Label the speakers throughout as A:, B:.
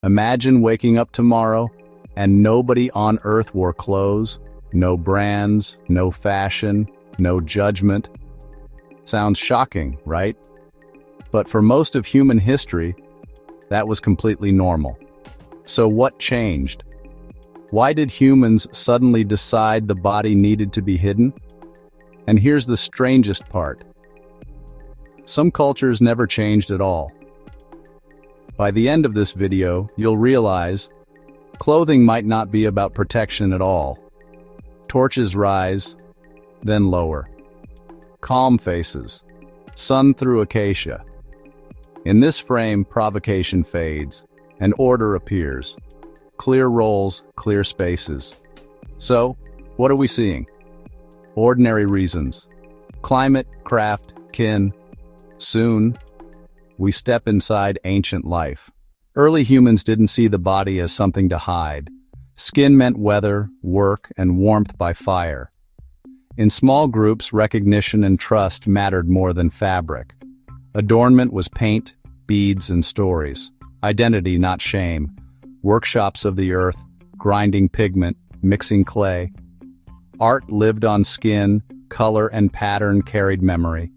A: Imagine waking up tomorrow and nobody on earth wore clothes, no brands, no fashion, no judgment. Sounds shocking, right? But for most of human history, that was completely normal. So what changed? Why did humans suddenly decide the body needed to be hidden? And here's the strangest part. Some cultures never changed at all. By the end of this video, you'll realize clothing might not be about protection at all. Torches rise, then lower. Calm faces, sun through acacia. In this frame, provocation fades, and order appears. Clear roles, clear spaces. So, what are we seeing? Ordinary reasons. Climate, craft, kin. Soon, we step inside ancient life. Early humans didn't see the body as something to hide. Skin meant weather, work, and warmth by fire. In small groups, recognition and trust mattered more than fabric. Adornment was paint, beads, and stories. Identity, not shame. Workshops of the earth, grinding pigment, mixing clay. Art lived on skin, color and pattern carried memory.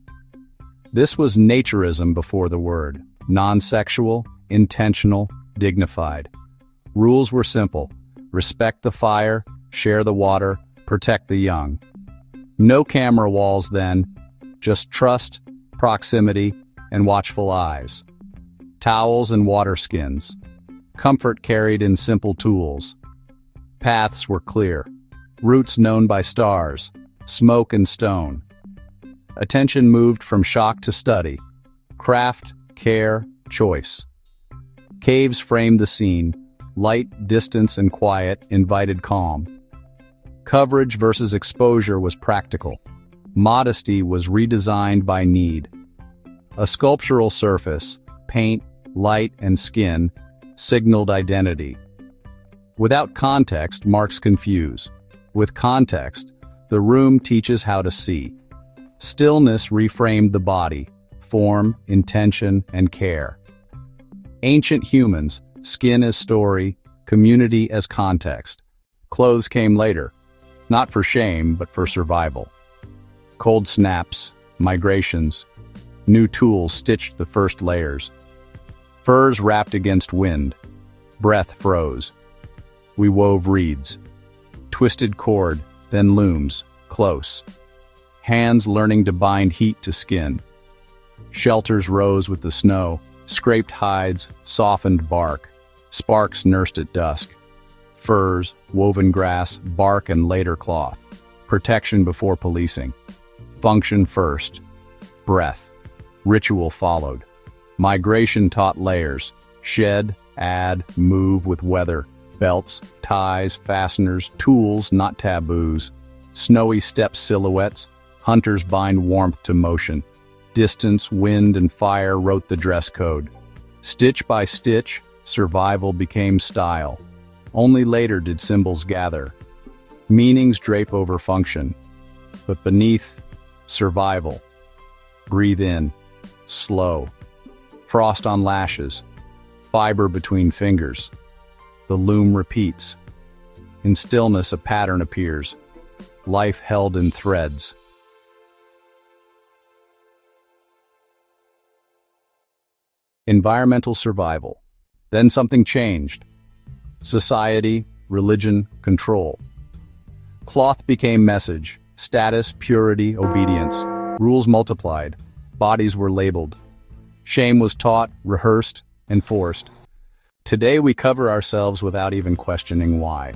A: This was naturism before the word. Non-sexual, intentional, dignified. Rules were simple. Respect the fire, share the water, protect the young. No camera walls then, just trust, proximity, and watchful eyes. Towels and water skins. Comfort carried in simple tools. Paths were clear. Routes known by stars, smoke and stone. Attention moved from shock to study. Craft, care, choice. Caves framed the scene. Light, distance, and quiet invited calm. Coverage versus exposure was practical. Modesty was redesigned by need. A sculptural surface, paint, light, and skin, signaled identity. Without context, marks confuse. With context, the room teaches how to see. Stillness reframed the body, form, intention, and care. Ancient humans, skin as story, community as context. Clothes came later, not for shame, but for survival. Cold snaps, migrations, new tools stitched the first layers. Furs wrapped against wind. Breath froze. We wove reeds. Twisted cord, then looms, close. Hands learning to bind heat to skin. Shelters rose with the snow, scraped hides, softened bark. Sparks nursed at dusk. Furs, woven grass, bark, and later cloth. Protection before policing. Function first. Breath. Ritual followed. Migration taught layers. Shed, add, move with weather. Belts, ties, fasteners, tools, not taboos. Snowy steppe silhouettes. Hunters bind warmth to motion. Distance, wind, and fire wrote the dress code. Stitch by stitch, survival became style. Only later did symbols gather. Meanings drape over function. But beneath, survival. Breathe in. Slow. Frost on lashes. Fiber between fingers. The loom repeats. In stillness, a pattern appears. Life held in threads. Environmental survival. Then something changed. Society, religion, control. Cloth became message. Status, purity, obedience. Rules multiplied. Bodies were labeled. Shame was taught, rehearsed, enforced. Today we cover ourselves without even questioning why.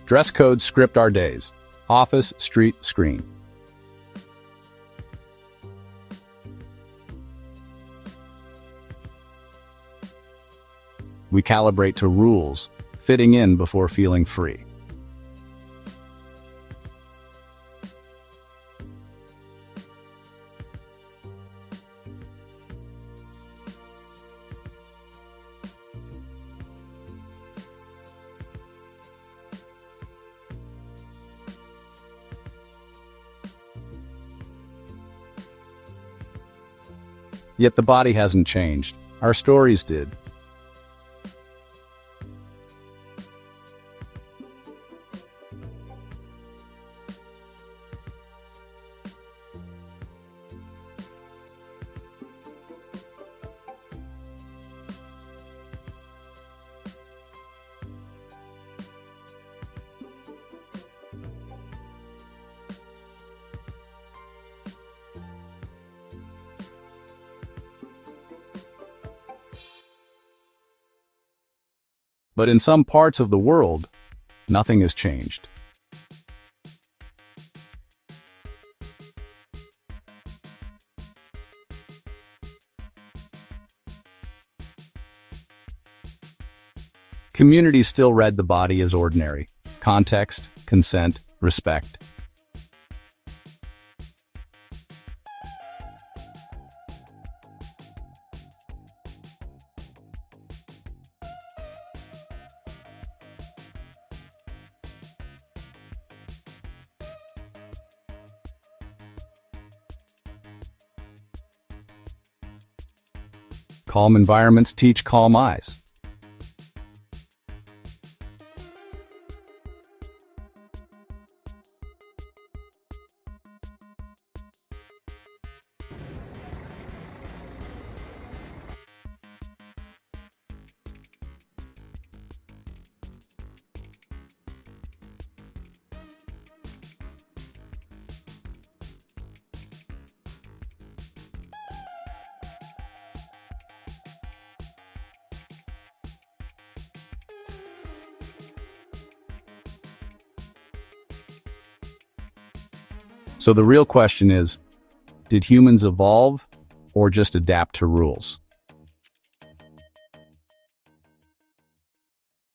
A: Dress codes script our days. Office, street, screen. We calibrate to rules, fitting in before feeling free. Yet the body hasn't changed. Our stories did. But in some parts of the world, nothing has changed. Communities still read the body as ordinary. Context, consent, respect. Calm environments teach calm eyes. So the real question is, did humans evolve or just adapt to rules?